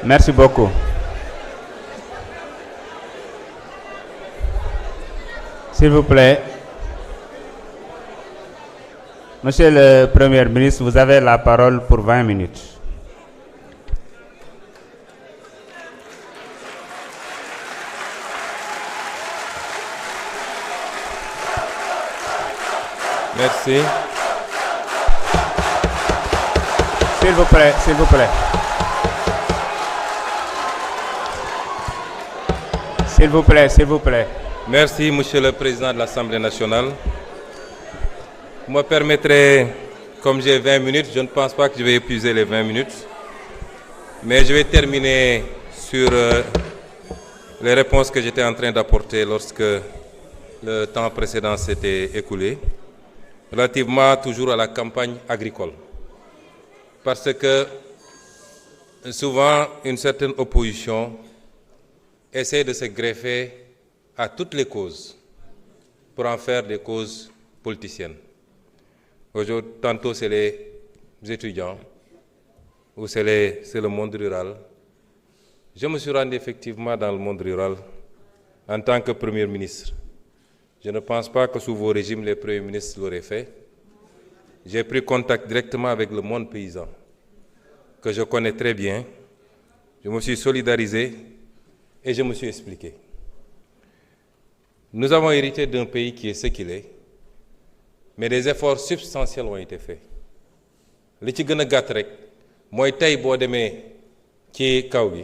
Merci beaucoup. S'il vous plaît, Monsieur le Premier ministre, vous avez la parole pour 20 minutes. Merci. S'il vous plaît, s'il vous plaît. S'il vous plaît, s'il vous plaît. Merci, Monsieur le Président de l'Assemblée nationale. Vous me permettrez, comme j'ai 20 minutes, je ne pense pas que je vais épuiser les 20 minutes, mais je vais terminer sur les réponses que j'étais en train d'apporter lorsque le temps précédent s'était écoulé, relativement toujours à la campagne agricole. Parce que souvent, une certaine opposition essaie de se greffer à toutes les causes pour en faire des causes politiciennes. Aujourd'hui, tantôt c'est les étudiants ou c'est le monde rural. Je me suis rendu effectivement dans le monde rural en tant que Premier ministre. Je ne pense pas que sous vos régimes, les premiers ministres l'auraient fait. J'ai pris contact directement avec le monde paysan, que je connais très bien. Je me suis solidarisé et je me suis expliqué. Nous avons hérité d'un pays qui est ce qu'il est, mais des efforts substantiels ont été faits. Li ci gën a gàtt rek mooy tey boo demee ci kaw gi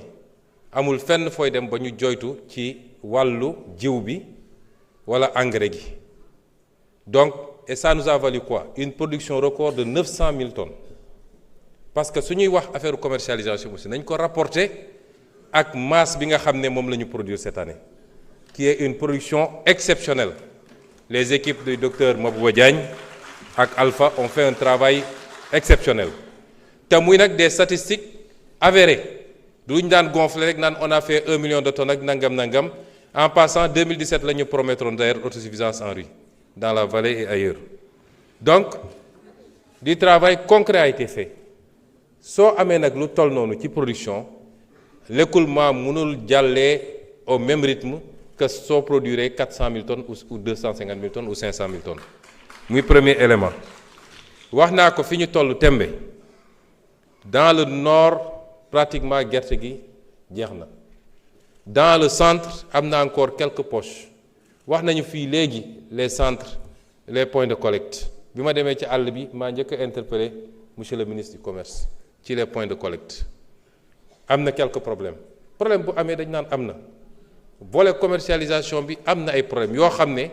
amul fenn fooy dem ba ñu joytu ci wàllu jiw bi wala engrais gi. Donc, et ça nous a valu quoi? Une production record de 900 000 tonnes. Parce que su ñuy wax affaire commercialisation aussi nañ ko rapporter ak masse bi nga xam ne moom la ñu produire cette année, qui est une production exceptionnelle. Les équipes du docteur Mabouba Diagne ak Alpha ont fait un travail exceptionnel. te muy nag des statistiques avérées duñ daan gonfler rek naan on a fait 1 million de tonnes ak nangam. En passant, 2017 la ñu promettroon d'ailleurs autosuffisance en riz dans la vallée et ailleurs. Donc du travail concret a été fait. Soo amee nag lu toll noonu ci production l'écoulement mënul jàllee au même rythme que soo produire 400 000 tonnes ou 250 000 tonnes ou 500 000 tonnes. Muy premier élément. Wax naa ko fi ñu toll tembe dans le nord pratiquement gerte gi jeex na. Dans le centre am na encore quelques poches. Wax nañu fii léegi les centres les points de collecte. Bi ma demee ci àll bi maa njëkk a interpellé monsieur le ministre du commerce ci les points de collecte. Am na quelques problèmes. Problème bu amee dañ naan am na. Volet commercialisation bi am na ay problèmes yoo xam ne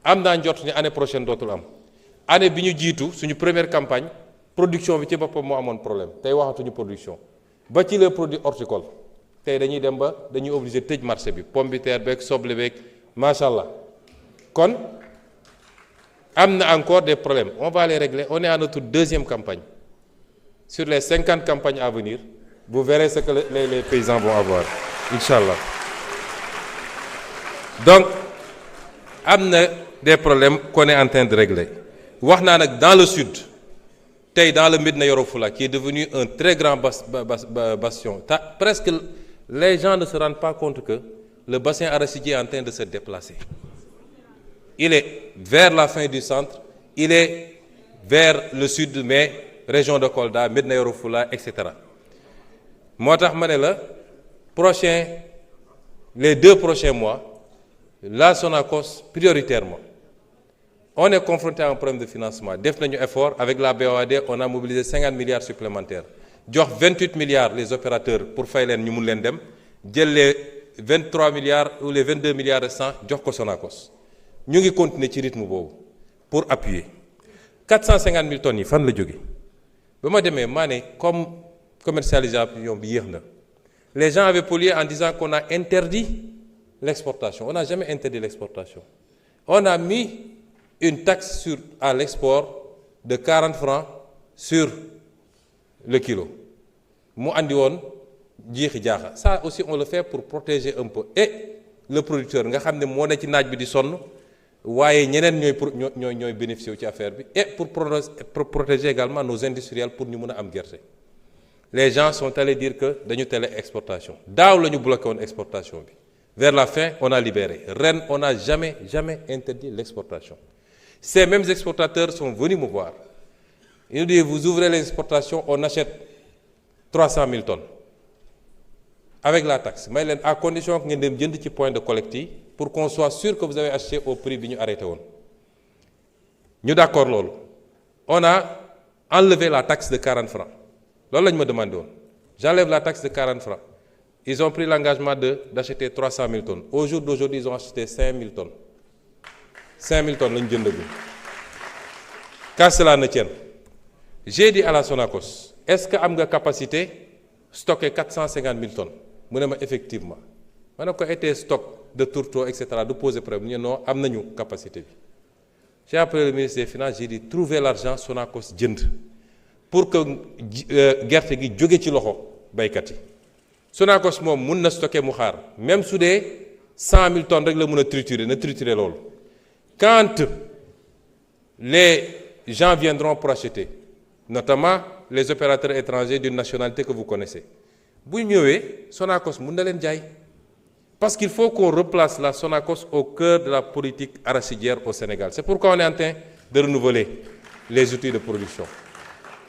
am naa njort ni année prochaine dootul am. Année bi ñu jiitu suñu première campagne production bi ci boppam moo amoon problème tey waxatuñu production ba ci les produits horticoles tey dañuy dem ba dañuy obligé tëj marché bi pomme de terre beeg soble beeg macha allah. Kon am na encore des problèmes on va les régler. On est à notre deuxième campagne. Sur les 50 campagnes à venir vous verrez ce que les paysans vont avoir Inch'Allah. Donc am na des problèmes qu'on est en train de régler. Wax naa nag dans le sud tey dans le Médina Yoro Foulah qui est devenu un très grand bastion. Presque les gens ne se rendent pas compte que le bassin arachidier est en train de se déplacer. Il est vers la fin du centre, il est vers le sud, mais région de Kolda, Médina Yoro Foulah, etc. Moo tax ma ne la les 2 prochains mois la Sonacos prioritairement. On est confronté à un problème de financement. Def nañu effort avec la BOAD, on a mobilisé 50 milliards supplémentaires. Jox 28 milliards les opérateurs pour fay leen ñu mun leen dem jël les 23 milliards ou les 22 milliards restants jox ko Sonacos. Ñu ngi continuer ci rythme boobu pour appuyer. 450 000 tonnes yi fan la jóge ba ma demee maa ne comme commercialisation bi yéex na. Les gens avaient pollué en disant qu'on a interdit l'exportation. On n'a jamais interdit l'exportation. On a mis une taxe à l'export de 40 francs sur le kilo. Mu andi woon jiixi jaaxa. Ça aussi on le fait pour protéger un peu et le producteur nga xam ne moo ne ci naaj bi di sonn waaye ñeneen ñooy bénéficier wu ci affaire bi et pour protéger également nos industriels pour ñu mën a am gerte. les gens sont allés dire que dañu télé exportation daaw la ñu bloqué woon exportation bi vers la fin on a libéré ren on n'a jamais interdit l'exportation. Ces mêmes exportateurs sont venus me voir ils nous disent vous ouvrez les exportations on achète 300 000 tonnes avec la taxe may leen à condition que ngeen dem jënd ci point de collecte yi pour qu'on soit sûr que vous avez acheté au prix bi ñu arrêté woon ñu d'accord loolu on a enlevé la taxe de 40 francs loolu la ñu ma demandé woon j'enlève la taxe de 40 francs ils ont pris l'engagement d'acheter 300 000 tonnes au jour d'aujourd'hui ils ont acheté 5 000 tonnes 5 000 tonnes la ñu jëndagul. Qu'à cela ne tienne j'ai dit à la Sonacos est-ce que am nga capacité stocker 450 000 tonnes mu ne ma effectivement ma ne ko été stock de tourteaux et cetera du poser problème ñu non am nañu capacité bi. J'ai appelé le ministre des Finances j'ai dit trouver l'argent Sonacos jënd pour que gerte gi jóge ci loxo baykat yi Sonacos moom mun na stocker mu xaar même su dee 100 000 tonnes rek la mun a triturer na triturer loolu quand les gens viendront pour acheter notamment les opérateurs étrangers d'une nationalité que vous connaissez bu ñëwee Sonacos mun na leen jaay parce qu'il faut qu'on replace la Sonacos au cœur de la politique arachidière au Sénégal c'est pourquoi on est en train de renouveler les outils de production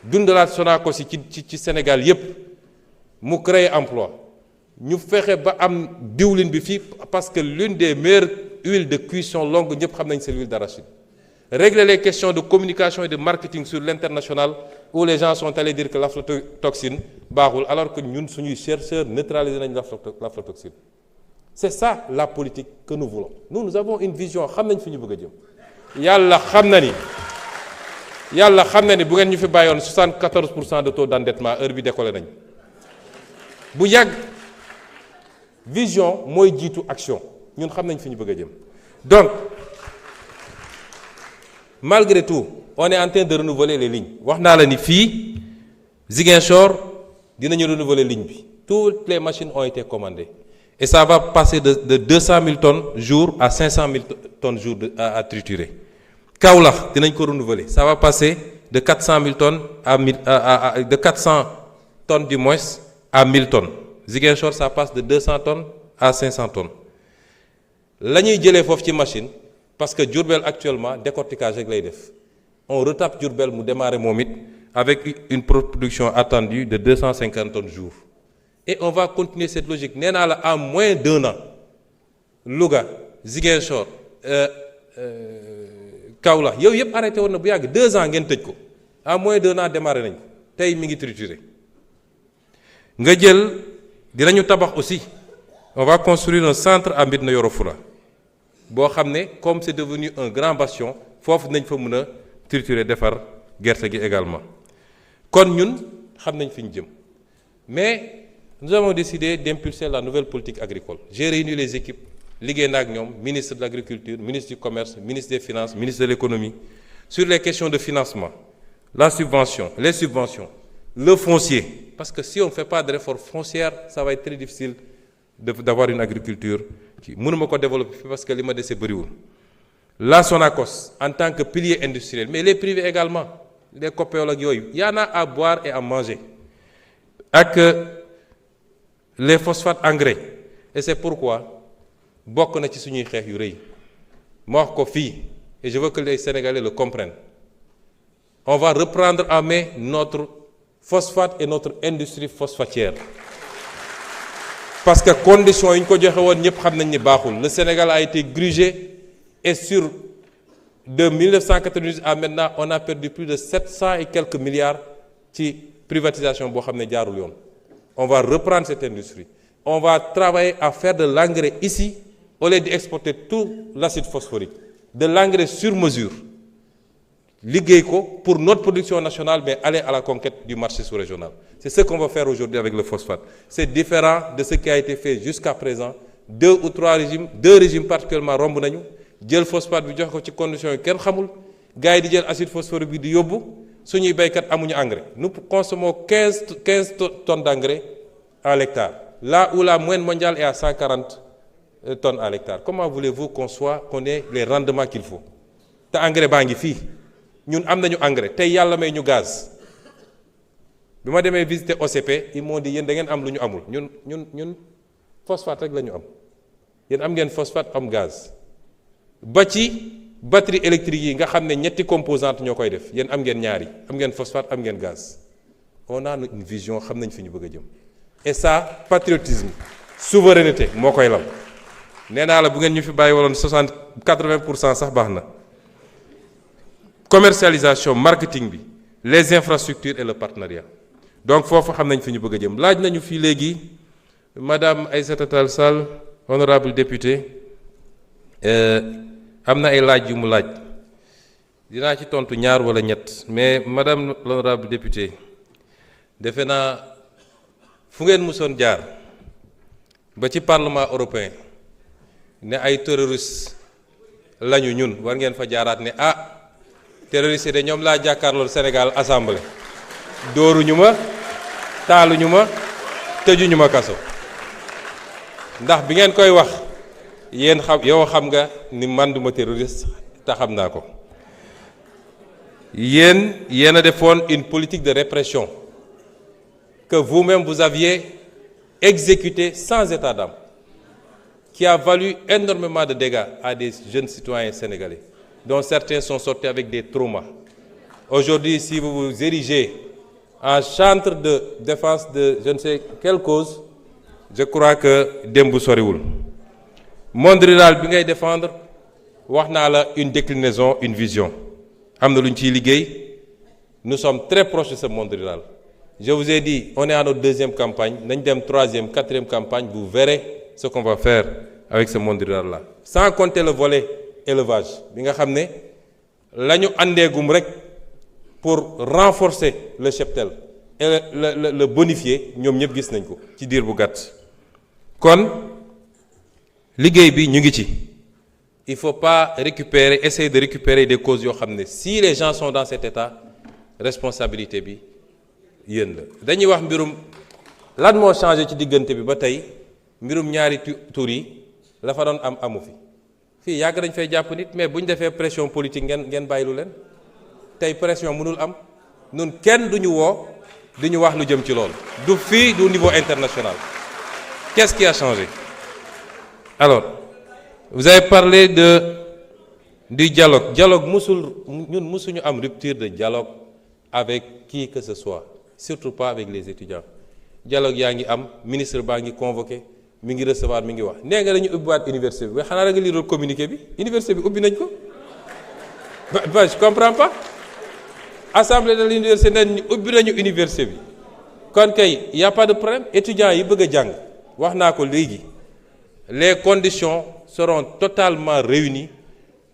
dundalaat Sonacos yi ci Sénégal yépp mu créer emploi ñu fexe ba am diwlin bi fii parce que l'une des meilleures huiles de cuisson longue ñëpp xam nañ c'est l'huile d'arachide régler les questions de communication et de marketing sur l'international où les gens sont allés dire que l'aflatoxine baaxul alors que ñun suñuy chercheurs neutraliser nañ l'aflatoxine c'est ça la politique que nous voulons nous avons une vision xam nañ fi ñu bëgg a jëm yàlla xam na ni bu ngeen ñu fi bàyyoon 74% de taux d'endettement heure bi décollé nañ bu yàgg vision mooy jiitu action ñun xam nañ fi ñu bëgg a jëm donc malgré tout on est en train de renouveler les lignes wax naa la ni fii Ziguinchor dinañu renouveler ligne bi toutes les machines ont été commandées et ça va passer de 200 000 tonnes jour à 500 000 tonnes jour à triturer Kaolack dinañ ko renouveler ça va passer de 400 000 tonnes de 400 tonnes du moins à 1000 tonnes Ziguinchor ça passe de 200 tonnes à 500 tonnes la ñuy jëlee foofu ci machine parce que Diourbel actuellement décortiquage rek lay def on retape Diourbel mu démarrer moom it avec une production attendue de 250 tonnes jour et on va continuer cette logique nee naa la en moins d'1 an Louga Ziguinchor Kaolack yow yëpp arrêté woon na bu yàgg 2 ans ngeen tëj ko en moins d'1 an démarré nañ ko tey mi ngi trituré nga jël dinañu tabax aussi on va construire un centre à Médina Yoro Foulah boo xam ne comme c'est devenu un grand bastion foofu nañ fa mën a triturer defar gerte gi également kon ñun xam nañ fi ñu jëm mais nous avons décidé d'impulser la nouvelle politique agricole j'ai réuni les équipes liggéey na ak ñoom ministre de l'agriculture ministre du commerce ministre des finances ministre de l'économie sur les questions de financement la subvention les subventions le foncier parce que si on ne fait pas de réforme foncière ça va être très difficile d'avoir une agriculture qui mënuma ko développer parce que li ma dese bëriwul la Sonacos en tant que pilier industriel mais les privés également les Copéol ak yooyu y en a à boire et à manger ak les phosphates engrais et c'est pourquoi bokk na ci suñuy xeex yu rëy ma wax ko fii et je veux que les Sénégalais le comprennent on va reprendre en main notre phosphate et notre industrie phosphatière parce que conditions yi ñu ko joxe woon ñëpp xam nañ ni baaxul le Sénégal a été grugé et sur de 1998 à maintenant on a perdu plus de 700 et quelques milliards ci privatisation boo xam ne jaarul yoon on va reprendre cette industrie on va travailler à faire de l'engrais ici au lieu d'exporter tout l'acide phosphorique de l'engrais sur mesure liggéey ko pour notre production nationale mais aller à la conquête du marché sous-régional c'est ce qu'on va faire aujourd'hui avec le phosphate c'est différent de ce qui a été fait jusqu'à présent 2 ou 3 régimes 2 régimes particulièrement romb nañu jël phosphate bi jox ko ci conditions yi kenn xamul gars yi di jël acide phosphorique bi di yóbbu suñuy béykat amuñu engrais nous consommons 15 tonnes d'engrais à l'hectare là où la moyenne mondiale est à 140 tonnes à l'hectare comment voulez-vous qu'on ait les rendements qu'il faut te engrais baa ngi fii ñun am nañu engrais tey yàlla may ñu gaz bi ma demee visiter OCP ils m'ont dit yéen da ngeen am lu ñu amul ñun phosphate rek la ñu am yéen am ngeen phosphate am gaz ba ci batterie électrique yi nga xam ne ñetti composante ñoo koy def yéen am ngeen ñaari am ngeen phosphate am ngeen gaz on a une vision xam nañ fi ñu bëgg a jëm et ça patriotisme souveraineté moo koy lam nee naa la bu ngeen ñu fi bàyyi waloon 80% sax baax na commercialisation marketing bi les infrastructures et le partenariat donc foofu xam nañ fi ñu bëgg a jëm laaj nañu fii léegi madame Aïssata Tall Sall honorable député am na ay laaj yu mu laaj dinaa ci tontu ñaar wala ñett mais madame l'honorable député defe naa fu ngeen musoon jaar ba ci parlement européen ne ay terroristes lañu ñun war ngeen fa jaaraat ne terroristes yi de ñoom laa jàkkaarlool Sénégal assemblée dóoruñu ma taaluñu ma tëjuñu ma kaso ndax bi ngeen koy wax yéen yow xam nga ni man duma terroriste te xam naa ko yéen a defoon une politique de répression que vous-même vous aviez exécutée sans état d'âme qui a valu énormément de dégâts à des jeunes citoyens sénégalais dont certains sont sortis avec des traumas. Aujourd'hui, si vous vous érigez en chantre de défense de je ne sais quelle cause, je crois que démb soriwul monde rural bi ngay défendre wax naa la une déclinaison une vision am na lu ñu ciy liggéey nous sommes très proches de ce monde rural. Je vous ai dit on est à notre deuxième campagne nañ dem troisième quatrième campagne vous verrez ce qu'on va faire avec ce monde rural là sans compter le volet élevage bi nga xam ne la ñu àndeegum rek pour renforcer le cheptel et le bonifier ñoom ñëpp gis nañ ko ci diir bu gàtt kon liggéey bi ñu ngi ci il faut pas essayer de récupérer des causes yoo xam ne si les gens sont dans cet état responsabilité bi yéen la dañuy wax mbirum lan moo changé ci diggante bi ba tey mbirum ñaari tur yi la fa doon am amu fi fii yàgg dañ fay jàpp nit mais bu ñu defee pression politique ngeen bàyyilu leen tey pression mënul am nun kenn duñu woo di ñu wax lu jëm ci loolu du fii du niveau international qu'est-ce qui a changé alors vous avez parlé du dialogue musuñu am rupture de dialogue avec qui que ce soit surtout pas avec les étudiants dialogue yaa ngi am ministre baa ngi convoqué mi ngi recevoir mi ngi wax nee nga dañu ubbiwaat université bi mais xanaa da nga liiral communiqué bi université bi ubbi nañ ko ba je comprends pas assemblée de l'université nañ ubbi nañu université bi kon kay y a pas de problème étudiants yi bëgg a jàng wax naa ko léegi les conditions seront totalement réunies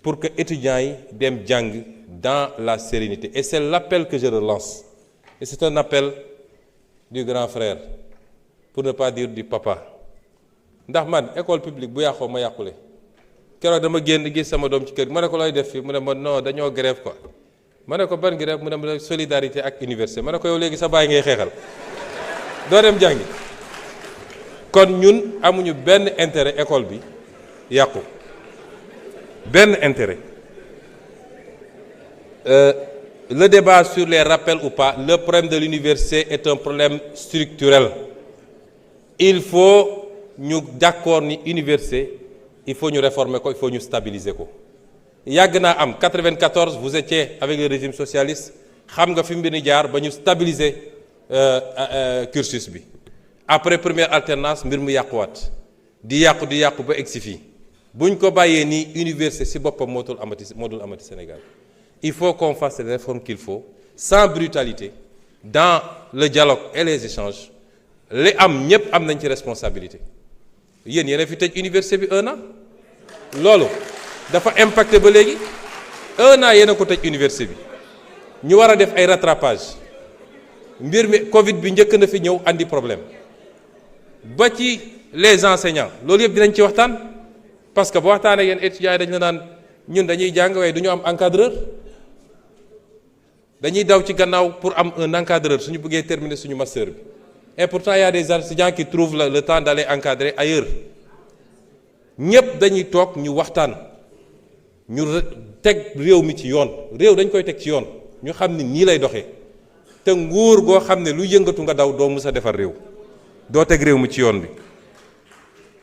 pour que étudiants yi dem jàng dans la sérénité et c'est l'appel que je relance et c'est un appel du grand frère pour ne pas dire du papa ndax man école publique bu yàqoo ma yàqule keroog dama génn gis sama doom ci kër ma ne ko looy def fii mu ne ma non dañoo grève quoi ma ne ko ban grève mu ne ma solidarité ak université ma ne ko yow léegi sa baay ngay xeexal doo dem jàngi kon ñun amuñu benn intérêt école bi yàqu benn intérêt le débat sur les rappels ou pas le problème de l'université est un problème structurel il faut ñu d'accord ni université il faut ñu réformer ko il faut ñu stabiliser ko yàgg naa am 94 vous étiez avec le régime socialiste xam nga fi mbir ni jaar ba ñu stabiliser cursus bi après première alternance mbir mu yàquwaat di yàqu ba egsi fii buñ ko bàyyee nii université ci boppam moo dul amati Sénégal il faut qu'on fasse les réformes qu'il faut sans brutalité dans le dialogue et les échanges li am ñépp am nañ ci responsabilité yéen a fi tëj université bi 1 an loolu dafa impacté ba léegi 1 an yéen a ko tëj université bi ñu war a def ay rattrapage mbir mi Covid bi njëkk na fi ñëw andi problème ba ci les enseignants loolu yëpp dinañ ci waxtaan parce que bu waxtaanee yéen étudiants yi dañ la naan ñun dañuy jàng waaye du ñu am encadreur dañuy daw ci gannaaw pour am un encadreur suñu bëggee terminer suñu master bi et pourtant il y a des étudiants qui trouvent le temps d'aller encadrer ailleurs ñëpp dañuy toog ñu waxtaan ñu teg réew mi ci yoon réew dañ koy teg ci yoon ñu xam ni nii lay doxee te nguur goo xam ne lu yëngatu nga daw doo mus a defar réew doo teg réew mi ci yoon bi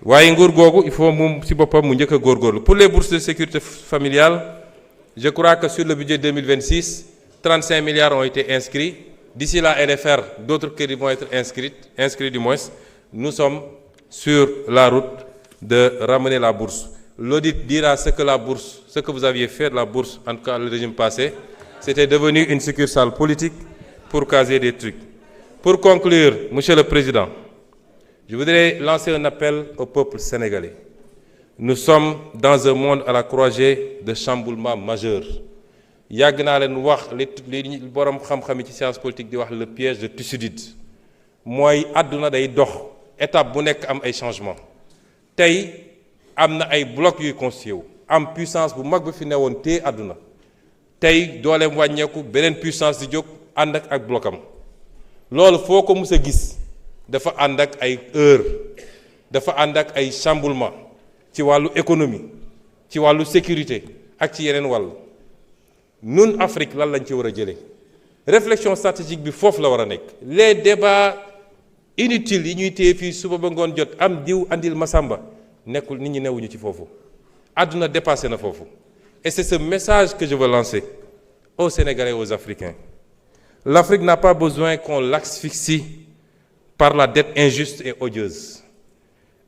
waaye nguur googu il faut moom ci boppam mu njëkk a góorgóorlu. Pour les bourses de sécurité familiale, je crois que sur le budget 2026 35 milliards ont été inscrits. D'ici la NFR, d'autres crédits vont être inscrits du moins. Nous sommes sur la route de ramener la bourse. L'audit dira ce que vous aviez fait de la bourse, en tout cas le régime passé, c'était devenu une succursale politique pour caser des trucs. Pour conclure, Monsieur le Président, je voudrais lancer un appel au peuple sénégalais. Nous sommes dans un monde à la croisée de chamboulements majeurs. yàgg naa leen wax li borom xam-xam yi ci science politique di wax le piège de Thucydide mooy àdduna day dox étape bu nekk am ay changement tey am na ay blocs yuy constitué wu am puissance bu mag bi fi newoon te àdduna tey dooleem wàññeeku beneen puissance di jóg ànd ak blocam loolu foo ko mus a gis dafa ànd ak ay heure dafa ànd ak ay chamboulement ci wàllu économie ci wàllu sécurité ak ci yeneen wàll nun Afrique lan lañ ci war a jëlee réflexion stratégique bi foofu la war a nekk. Les débats inutiles yi ñuy téye fii suba ba ngoon jot am diw andil Masamba nekkul nit ñi newuñu ci foofu àdduna dépassé na foofu et c'est ce message que je veux lancer aux Sénégalais et aux Africains. L'Afrique n'a pas besoin qu'on l'asphyxie par la dette injuste et odieuse.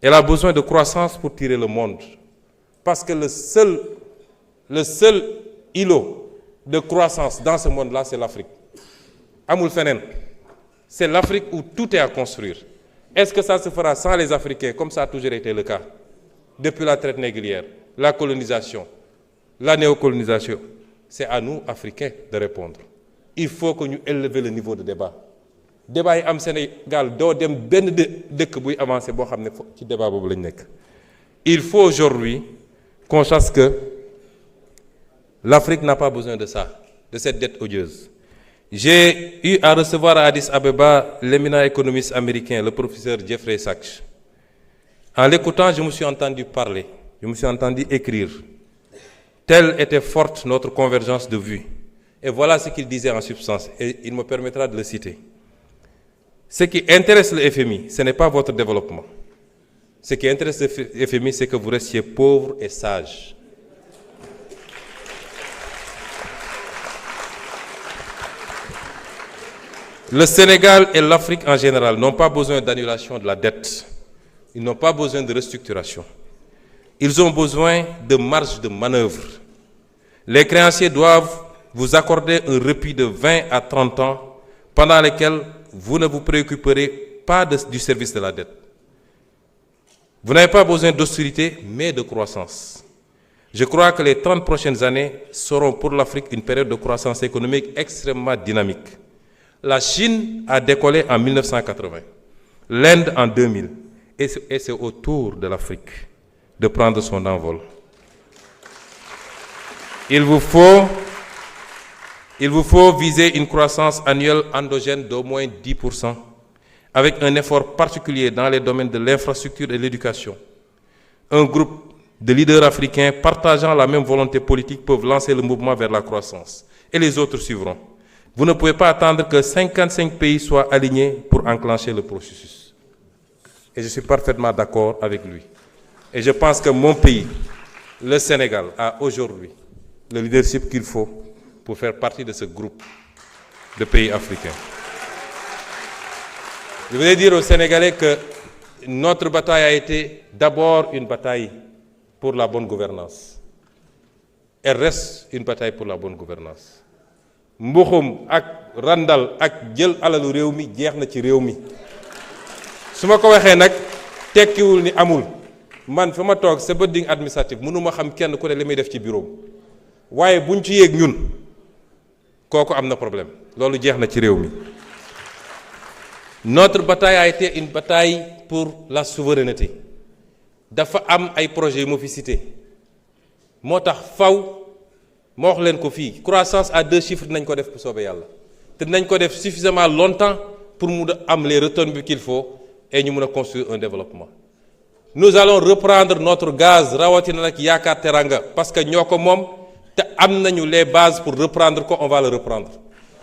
Elle a besoin de croissance pour tirer le monde parce que le seul îlot de croissance dans ce monde-là, c'est l'Afrique. Amul fenen. C'est l'Afrique où tout est à construire. Est-ce que ça se fera sans les Africains, comme ça a toujours été le cas, depuis la traite négrière, la colonisation, la néocolonisation? C'est à nous, Africains, de répondre. Il faut que nous élevions le niveau de débat. Débat yi am Sénégal doo dem benn dëkk buy avancer boo xam ne ci débat boobu lañ nekk. Il faut aujourd'hui qu'on sache que l'Afrique n'a pas besoin de ça, de cette dette odieuse. J'ai eu à recevoir à Addis Abeba l'éminent économiste américain, le professeur Jeffrey Sachs. En l'écoutant, je me suis entendu parler, je me suis entendu écrire. Telle était forte notre convergence de vues. Et voilà ce qu'il disait en substance, et il me permettra de le citer. Ce qui intéresse le FMI, ce n'est pas votre développement. Ce qui intéresse le FMI, c'est que vous restiez pauvre et sage. Le Sénégal et l'Afrique en général n'ont pas besoin d'annulation de la dette. Ils n'ont pas besoin de restructuration. Ils ont besoin de marge de manœuvre. Les créanciers doivent vous accorder un répit de 20 à 30 ans pendant lesquels vous ne vous préoccuperez pas du service de la dette. Vous n'avez pas besoin d'austérité, mais de croissance. Je crois que les 30 prochaines années seront pour l'Afrique une période de croissance économique extrêmement dynamique. La Chine a décollé en 1980, l'Inde en 2000, et c'est au tour de l'Afrique de prendre son envol. Il vous faut viser une croissance annuelle endogène d'au moins 10%, avec un effort particulier dans les domaines de l'infrastructure et de l'éducation. Un groupe de leaders africains partageant la même volonté politique peuvent lancer le mouvement vers la croissance, et les autres suivront. Vous ne pouvez pas attendre que 55 pays soient alignés pour enclencher le processus. Et je suis parfaitement d'accord avec lui. Et je pense que mon pays, le Sénégal, a aujourd'hui le leadership qu'il faut pour faire partie de ce groupe de pays africains. Je voulais dire aux Sénégalais que notre bataille a été d'abord une bataille pour la bonne gouvernance. Elle reste une bataille pour la bonne gouvernance. Mbuxum ak randal ak jël alalu réew mi jeex na ci réew mi su ma ko waxee nag tekkiwul ni amul man fi ma toog sa building administratif mënuma xam kenn ku ne li muy def ci bureau waaye buñ ci yéeg ñun kooku am na problème loolu jeex na ci réew mi. Notre bataille a été une bataille pour la souveraineté dafa am ay projets yu ma fi cité moo tax faw ma wax leen ko fii croissance à 2 chiffres dinañ ko def bu soobee yàlla te dinañ ko def suffisamment longtemps pour mu am les retombées qu'il faut et ñu mun a construire un développement. Nous allons reprendre notre gaz rawatina nag Yaakaar Teranga parce que ñoo ko moom te am nañu les bases pour reprendre ko on va le reprendre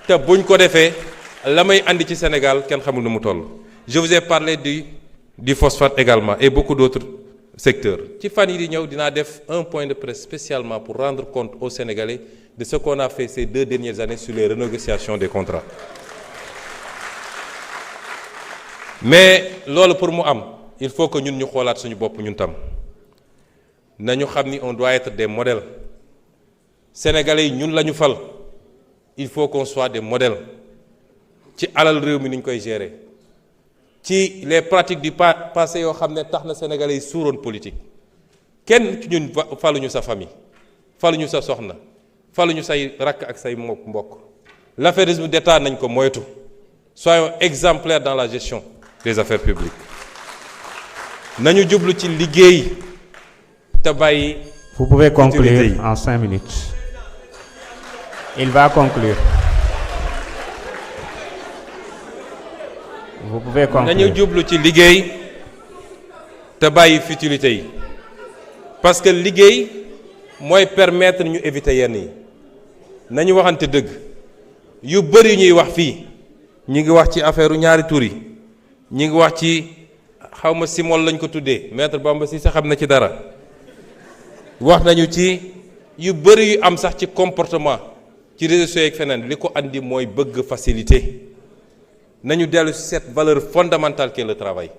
te buñ ko defee la may andi ci Sénégal kenn xamul nu mu toll. Je vous ai parlé du phosphate également et beaucoup d'autres secteurs. Ci fan yi di ñëw dinaa def un point de presse spécialement pour rendre compte aux Sénégalais de ce qu'on a fait ces 2 dernières années sur les renégociations des contrats. Mais loolu pour mu am il faut que ñun ñu xoolaat suñu bopp ñun tam nañu xam ni on doit être des modèles. Sénégalais yi ñun la ñu fal il faut qu'on soit des modèles ci alal réew mi ni ñu koy gérer ci les pratiques du passé yoo xam ne tax na Sénégalais yi suuroon politique kenn ci ñun faluñu sa famille faluñu sa soxna faluñu say rakk ak say mbokk l'affairisme d'État nañ ko moytu soyons exemplaires dans la gestion des affaires publiques nañu jublu ci liggéey te bàyyi. Vous pouvez conclure en 5 minutes. Il va conclure. Vous pouvez conclure. nañu jublu ci liggéey te bàyyi futilité yi parce que liggéey mooy permettre ñu éviter yenn yi nañu waxante dëgg yu bëri ñuy wax fii ñi ngi wax ci affaire ñaari tur yi ñi ngi wax ci xawma simol lañ ko tuddee maître Bamba si sa xam na ci dara wax nañu ci yu bëri yu am sax ci comportement ci réseaux sociaux ak feneen li ko andi mooy bëgg facilité nañu dellu ci cette valeur fondamentale qu'est le travail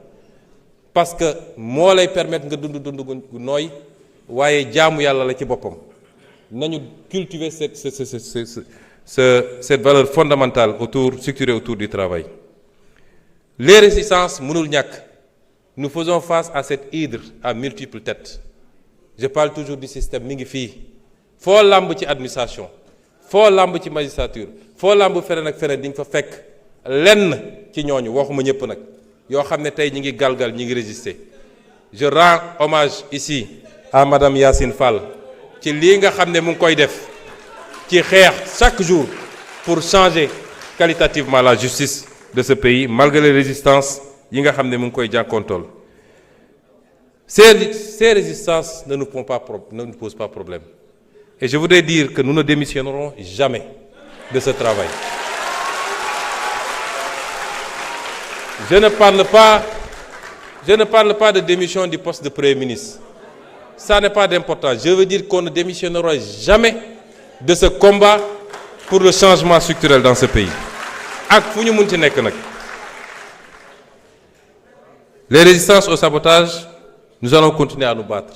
parce que moo lay permettre nga dund gu nooy waaye jaamu yàlla la ci boppam nañu cultiver cette valeur fondamentale structurée autour du travail. Les résistances mënul ñàkk nous faisons face à cette hydre à multiples têtes je parle toujours du système mi ngi fii foo làmb ci administration foo làmb ci magistrature foo làmb feneen ak feneen di nga fa fekk lenn ci ñooñu waxuma ñëpp nag yoo xam ne tey ñi ngi galgal ñi ngi résister. Je rends hommage ici à madame Yacine Fall ci lii nga xam ne mu ngi koy def ci xeex chaque jour pour changer qualitativement la justice de ce pays malgré les résistances yi nga xam ne mu ngi koy jànkoontool. Ces résistances ne nous posent pas problème et je voudrais dire que nous ne démissionnerons jamais de ce travail. Je ne parle pas de démission du poste de Premier ministre. Ça n'est pas d'importance. Je veux dire qu'on ne démissionnera jamais de ce combat pour le changement structurel dans ce pays. Ak fu ñu munti nekk nag. Les résistances au sabotage, nous allons continuer à nous battre.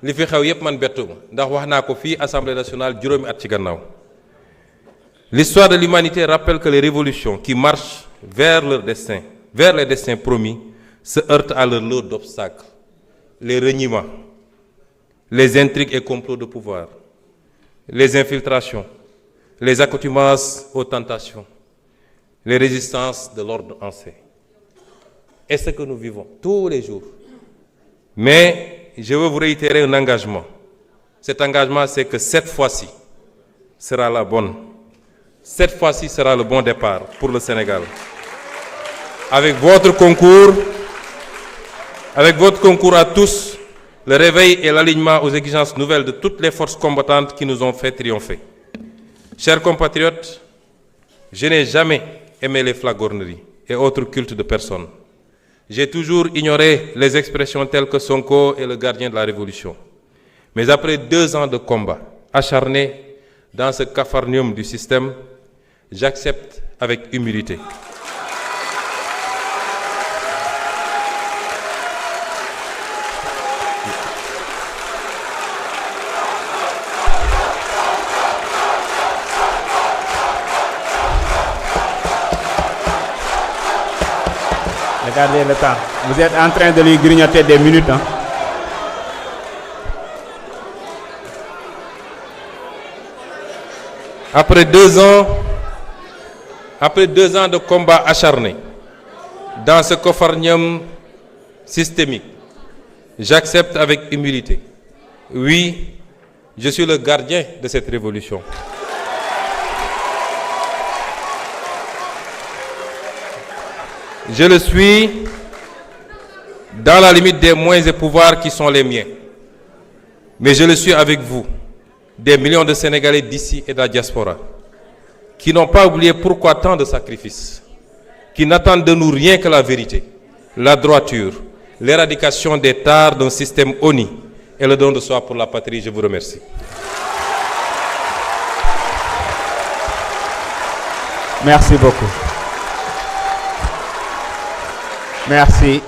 Li fi xew yépp man bettuma ndax wax naa ko fii Assemblée nationale juróomi at ci gannaaw. L'histoire de l'humanité rappelle que les révolutions qui marchent vers les destins promis, se heurtent à leur lot d'obstacles, les reniements, les intrigues et complots de pouvoir, les infiltrations, les accoutumances aux tentations, les résistances de l'ordre ancien. Et ce que nous vivons tous les jours. Mais je veux vous réitérer un engagement. Cet engagement, c'est que cette fois-ci sera la bonne. Cette fois-ci sera le bon départ pour le Sénégal. Avec votre concours à tous, le réveil et l'alignement aux exigences nouvelles de toutes les forces combattantes qui nous ont fait triompher. Chers compatriotes, je n'ai jamais aimé les flagorneries et autres cultes de personnes. J'ai toujours ignoré les expressions telles que Sonko est le gardien de la révolution. Mais après 2 ans de combat acharné dans ce capharnaüm du système, j'accepte avec humilité. Regardez le temps. Vous êtes en train de lui grignoter des minutes. Hein? Après 2 ans de combat acharné dans ce capharnaüm systémique, j'accepte avec humilité. Oui, je suis le gardien de cette révolution. Je le suis dans la limite des moyens et pouvoirs qui sont les miens. Mais je le suis avec vous, des millions de Sénégalais d'ici et de la diaspora. qui n'ont pas oublié pourquoi tant de sacrifices, qui n'attendent de nous rien que la vérité, la droiture, l'éradication des tares d'un système honni et le don de soi pour la patrie. Je vous remercie. Merci beaucoup. Merci.